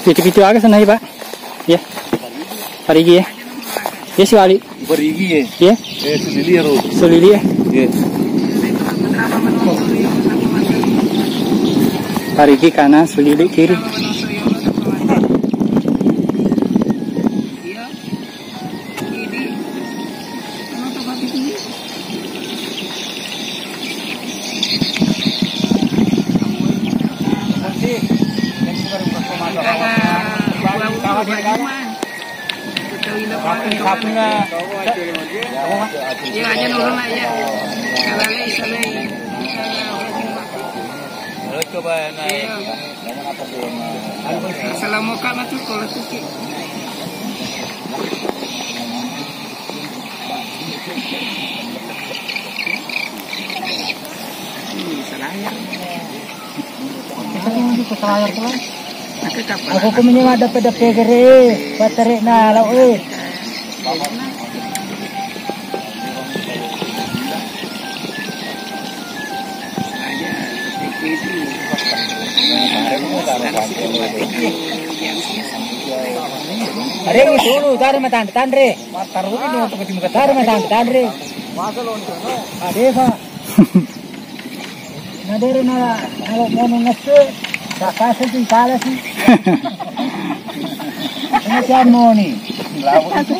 Pitu-pitu agak sana ya Pak. Ya. Parigi ya. Ya sekali. Parigi ya. Ya. Sulili ya. Sulili ya. Ya. Parigi kanan, sulili kiri. Aku punya ada pada pegere, baterai na lau Are itu dulu taruh matan tandre. Taruh ini untuk ketemu taruh matan tandre. Ade Pak. Nadere na kalau mau ngasih tak kasih sih salah sih. Ini siapa mau nih? Lalu itu.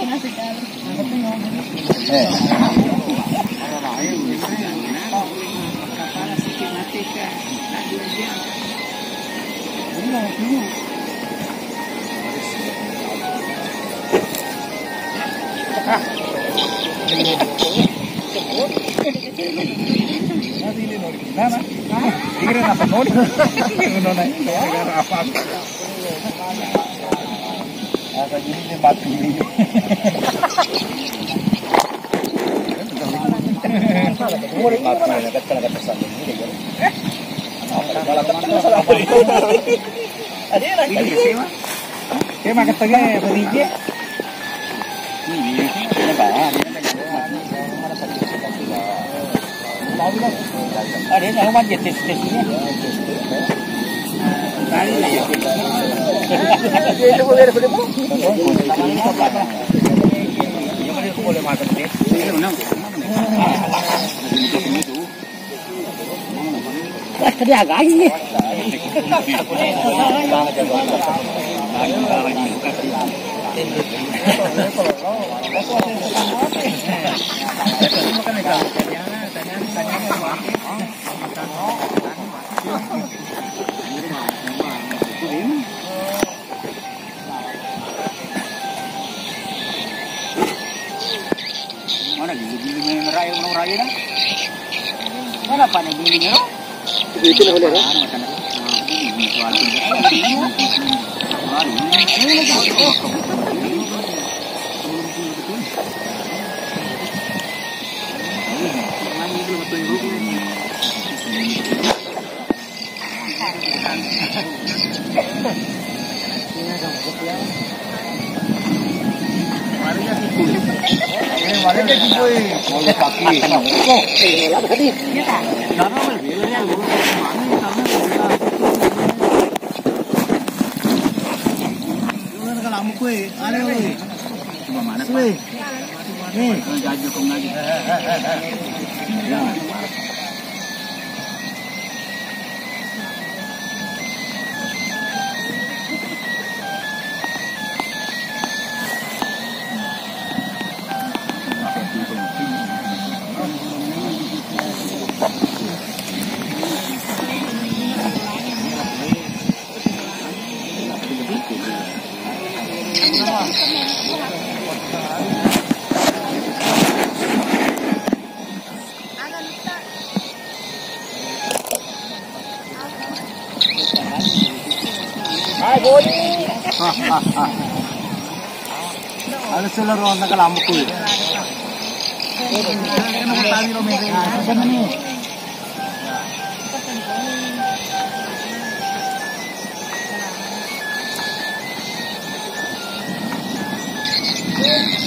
Ada yang mau tes tesnya. Itu boleh berapa? Boleh makan tes. Tadi agak ini. Mana gini raya kan? Mana apa nih gini no? Itu lah boleh. Ada seluruh orang kalau amuk tu.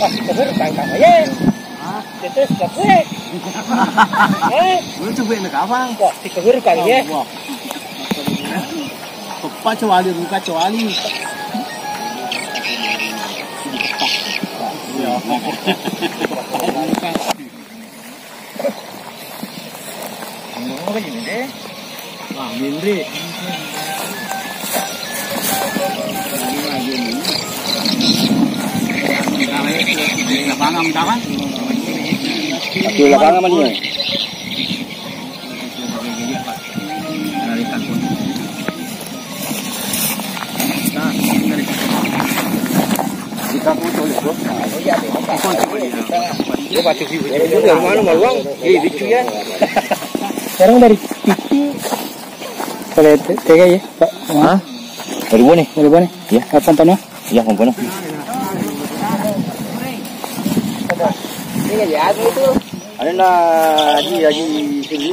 Keber kang ya. Tetes keber. Lu coba nak apa? Wah, keber kang ya. Papa cewali, muka cewali. Ngomong apa gini deh? Wah, Mindri. Lapangan taman. Aku lapangan mana ni? Kita pun boleh tu. Dia baca view. Dia mana maluang? Bicu ya. Sekarang dari Tiki. Kalau tega ya, Pak. Hah? Dari mana? Dari mana? Ya, apa tanah? Ya, mana? Ini ya, itu. Ada lah, haji sini.